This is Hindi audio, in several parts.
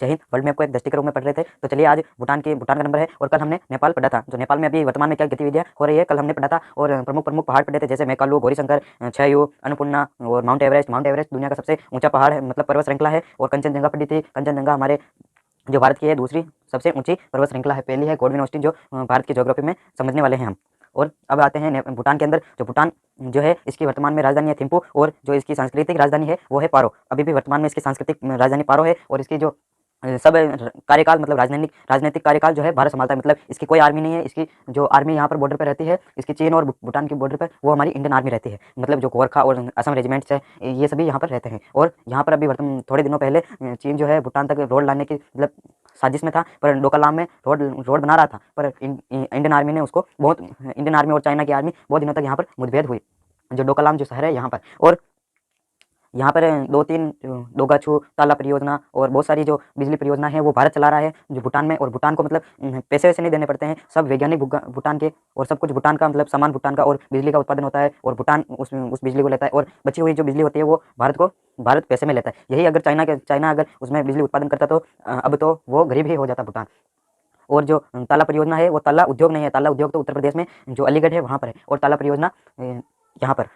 जय हिंद। वर्ल्ड मैप को एक दृष्टि के रूप में पढ़ रहे थे, तो चलिए आज भूटान का नंबर है और कल हमने नेपाल पढ़ा था। जो नेपाल में अभी वर्तमान में क्या गतिविधियाँ हो रही है कल हमने पढ़ा था और प्रमुख प्रमुख पहाड़ पढ़े थे, जैसे मैकालू, गौरीशंकर, छयू, अन्नपूर्णा और माउंट एवरेस्ट। माउंट एवरेस्ट दुनिया का सबसे ऊंचा पहाड़ है, मतलब पर्वत श्रृंखला है। और कंचनजंगा पढ़ी थी। कंचनजंगा हमारे जो भारत की है दूसरी सबसे ऊंची पर्वत श्रृंखला है। पहली है गॉडविन ऑस्टिन, जो भारत की ज्योग्राफी में समझने वाले हैं हम। और अब आते हैं भूटान के अंदर। जो भूटान जो है इसकी वर्तमान में राजधानी है थिम्पू, और जो इसकी सांस्कृतिक राजधानी है वो है पारो। अभी भी वर्तमान में इसकी सांस्कृतिक राजधानी पारो है। और इसकी जो सब कार्यकाल मतलब राजनीतिक कार्यकाल जो है भारत संभालता है। मतलब इसकी कोई आर्मी नहीं है। इसकी जो आर्मी यहाँ पर बॉर्डर पर रहती है, इसकी चीन और भूटान की बॉर्डर पर, वो हमारी इंडियन आर्मी रहती है। मतलब जो गोरखा और असम रेजिमेंट्स है ये सभी यहाँ पर रहते हैं। और यहाँ पर अभी वर्तमान थोड़े दिनों पहले चीन जो है भूटान तक रोड लाने की मतलब साजिश में था, पर डोकलाम में रोड बना रहा था, पर इंडियन आर्मी ने उसको इंडियन आर्मी और चाइना की आर्मी बहुत दिनों तक यहाँ पर मुठभेड़ हुई, जो डोकलाम जो शहर है यहाँ पर। और यहाँ पर 2-3 दोगाछू ताला परियोजना और बहुत सारी जो बिजली परियोजना है वो भारत चला रहा है जो भूटान में। और भूटान को मतलब पैसे वैसे नहीं देने पड़ते हैं, सब वैज्ञानिक भूटान के, और सब कुछ भूटान का मतलब सामान भूटान का, और बिजली का उत्पादन होता है और भूटान उस बिजली को लेता है। और बची हुई जो बिजली होती है वो भारत पैसे में लेता है। यही अगर चाइना अगर उसमें बिजली उत्पादन करता तो अब तो वो गरीब ही हो जाता भूटान। और जो ताला परियोजना है वो ताला उद्योग नहीं है। ताला उद्योग तो उत्तर प्रदेश में जो अलीगढ़ है वहाँ पर है, और ताला परियोजना यहाँ पर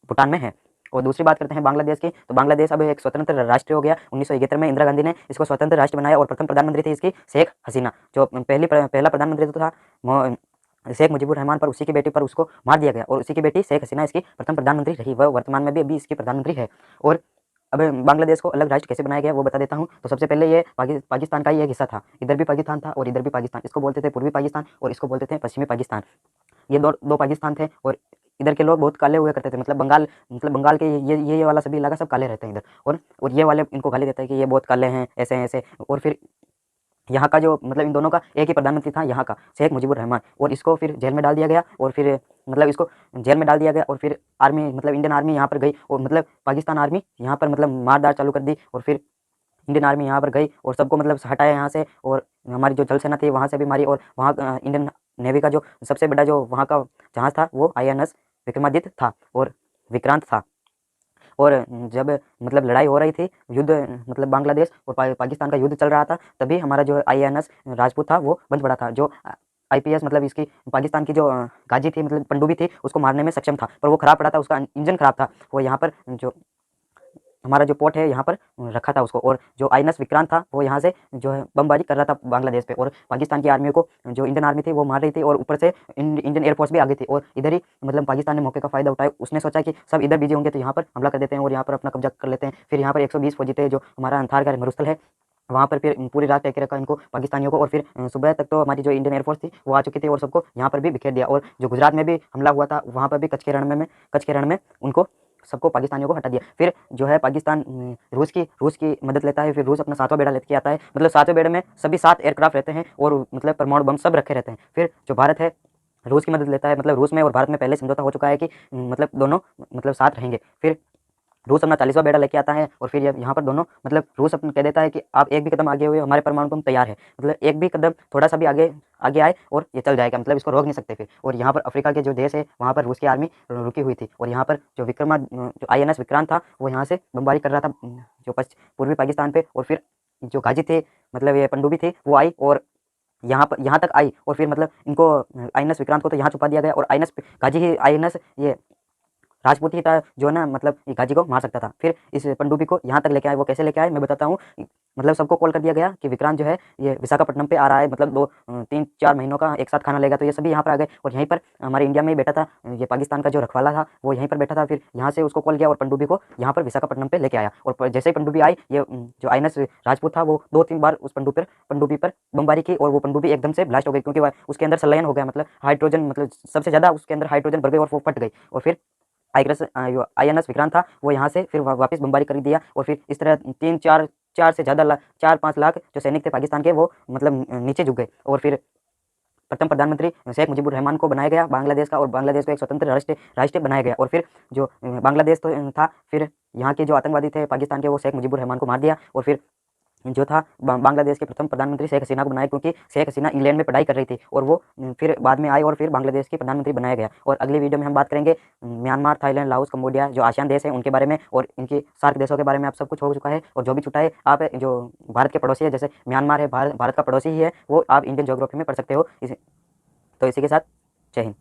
भूटान में है। और दूसरी बात करते हैं बांग्लादेश की, तो बांग्लादेश अब एक स्वतंत्र राष्ट्र हो गया। 1971 में इंदिरा गांधी ने इसको स्वतंत्र राष्ट्र बनाया, और प्रथम प्रधानमंत्री थी इसकी शेख हसीना। जो पहला प्रधानमंत्री तो था शेख मुजीबुर रहमान, पर उसी की बेटी पर उसको मार दिया गया, और उसी की बेटी शेख हसीना इसकी प्रथम प्रधानमंत्री रही। वह वर्तमान में भी अभी इसकी प्रधानमंत्री है। और अब बांग्लादेश को अलग राष्ट्र कैसे बनाया गया वो बता देता हूँ। तो सबसे पहले ये पाकिस्तान का ही एक हिस्सा था। इधर भी पाकिस्तान था और इधर भी पाकिस्तान। इसको बोलते थे पूर्वी पाकिस्तान और इसको बोलते थे पश्चिमी पाकिस्तान। ये दो पाकिस्तान थे। और इधर के लोग बहुत काले हुए करते थे, मतलब बंगाल के ये वाला सभी इलाका सब काले रहते हैं इधर। और ये वाले इनको गाली देते हैं कि ये बहुत काले हैं, ऐसे हैं ऐसे। और फिर यहाँ का जो मतलब इन दोनों का एक ही प्रधानमंत्री था यहाँ का, शेख मुजीबुर रहमान। और इसको फिर जेल में डाल दिया गया, और फिर मतलब इसको जेल में डाल दिया गया। और फिर आर्मी मतलब इंडियन आर्मी यहाँ पर गई, और मतलब पाकिस्तान आर्मी यहाँ पर मतलब मारदार चालू कर दी। और फिर इंडियन आर्मी यहाँ पर गई और सबको मतलब हटाया यहाँ से, और हमारी जो जल सेना थी वहाँ से भी मारी। और वहाँ इंडियन नेवी का जो सबसे बड़ा जो वहाँ का जहाज़ था वो INS विक्रमादित्य था और विक्रांत था। और जब मतलब लड़ाई हो रही थी, युद्ध मतलब बांग्लादेश और पाकिस्तान का युद्ध चल रहा था, तभी हमारा जो INS राजपूत था वो बंद पड़ा था। जो IPS मतलब इसकी पाकिस्तान की जो गाजी थी मतलब पनडुब्बी थी, उसको मारने में सक्षम था, पर वो खराब पड़ा था, उसका इंजन खराब था। वो यहाँ पर जो हमारा जो पोर्ट है यहाँ पर रखा था उसको। और जो INS विक्रांत था वो यहाँ से जो है बमबारी कर रहा था बांग्लादेश पे, और पाकिस्तान की आर्मी को जो इंडियन आर्मी थी वो मार रही थी, और ऊपर से इंडियन एयरफोर्स भी आ गई थी। और इधर ही मतलब पाकिस्तान ने मौके का फायदा उठाया। उसने सोचा कि सब इधर बिजी होंगे तो यहाँ पर हमला कर देते हैं और यहाँ पर अपना कब्जा कर लेते हैं। फिर यहाँ पर 120 फौजी थे, जो हमारा अंथार का मरुस्थल है वहाँ पर फिर पूरी रात टेके रखा इनको पाकिस्तानियों को। और फिर सुबह तक तो हमारी जो इंडियन एयरफोर्स थी वो आ चुकी थी और सबको यहाँ पर भी बिखेर दिया। और जो गुजरात में भी हमला हुआ था वहाँ पर भी कच्छ के रण में उनको सबको पाकिस्तानियों को हटा दिया। फिर जो है पाकिस्तान रूस की मदद लेता है। फिर रूस अपना 7वां बेड़ा लेके आता है, मतलब 7वें बेड़े में सभी 7 एयरक्राफ्ट रहते हैं और मतलब परमाणु बम सब रखे रहते हैं। फिर जो भारत है रूस की मदद लेता है, मतलब रूस में और भारत में पहले समझौता हो चुका है कि मतलब दोनों मतलब साथ रहेंगे। फिर रूस अपना 40वां बेड़ा लेके आता है, और फिर यहाँ पर दोनों मतलब रूस अपना कह देता है कि आप एक भी कदम आगे हुए हमारे परमाणु बम तैयार है, मतलब एक भी कदम थोड़ा सा भी आगे आए और ये चल जाएगा, मतलब इसको रोक नहीं सकते फिर। और यहाँ पर अफ्रीका के जो देश है वहाँ पर रूस की आर्मी रुकी हुई थी, और यहाँ पर जो जो INS विक्रांत था वो यहाँ से बमबारी कर रहा था जो पूर्वी पाकिस्तान पे। और फिर जो गाजी थे मतलब ये पनडुब्बी थी वो आई और यहाँ तक आई, और फिर मतलब इनको INS विक्रांत को तो यहाँ छुपा दिया गया, और गाजी ही INS ये राजपूत ही था जो ना मतलब ये गाजी को मार सकता था। फिर इस पनडुब्बी को यहाँ तक लेके आए। वो कैसे लेके आए मैं बताता हूँ। मतलब सबको कॉल कर दिया गया कि विक्रांत जो है ये विशाखापट्टनम पे आ रहा है, मतलब 3-4 महीनों का एक साथ खाना लेगा। तो ये सभी यहाँ पर आ गए, और यहीं पर हमारे इंडिया में ही बैठा था ये पाकिस्तान का जो रखवाला था वो यहीं पर बैठा था। फिर यहाँ से उसको कॉल किया और पनडुब्बी को यहाँ पर विशाखापट्टनम पे लेके आया। और जैसे ही पनडुब्बी आई, ये जो INS राजपूत था वो 2-3 बार उस पनडुब्बी पर बमबारी की, और वो पनडुब्बी एकदम से ब्लास्ट हो गई, क्योंकि उसके अंदर संलयन हो गया, मतलब हाइड्रोजन मतलब सबसे ज़्यादा उसके अंदर हाइड्रोजन भर गई और वो फट गई। और फिर INS विक्रांत था वो यहाँ से फिर वापस बमबारी कर दिया। और फिर इस तरह 3-4 से ज़्यादा 4-5 लाख जो सैनिक थे पाकिस्तान के वो मतलब नीचे झुक गए। और फिर प्रथम प्रधानमंत्री शेख मुजीबुर रहमान को बनाया गया बांग्लादेश का, और बांग्लादेश को एक स्वतंत्र राष्ट्र बनाया गया। और फिर जो बांग्लादेश तो था, फिर यहाँ के जो आतंकवादी थे पाकिस्तान के वो शेख मुजीबुर रहमान को मार दिया। और फिर जो था बांग्लादेश के प्रथम प्रधानमंत्री शेख हसीना को बनाया, क्योंकि शेख हसीना इंग्लैंड में पढ़ाई कर रही थी और वो फिर बाद में आए और फिर बांग्लादेश की प्रधानमंत्री बनाया गया। और अगली वीडियो में हम बात करेंगे म्यांमार, थाईलैंड, लाओस, कंबोडिया जो आसियान देश हैं उनके बारे में, और इनकी सार्क देशों के बारे में आप सब कुछ हो चुका है। और जो भी छूटा है आप जो भारत के पड़ोसी है, जैसे म्यांमार है, भारत का पड़ोसी ही है, वो आप इंडियन ज्योग्राफी में पढ़ सकते हो। तो इसी के साथ जय हिंद।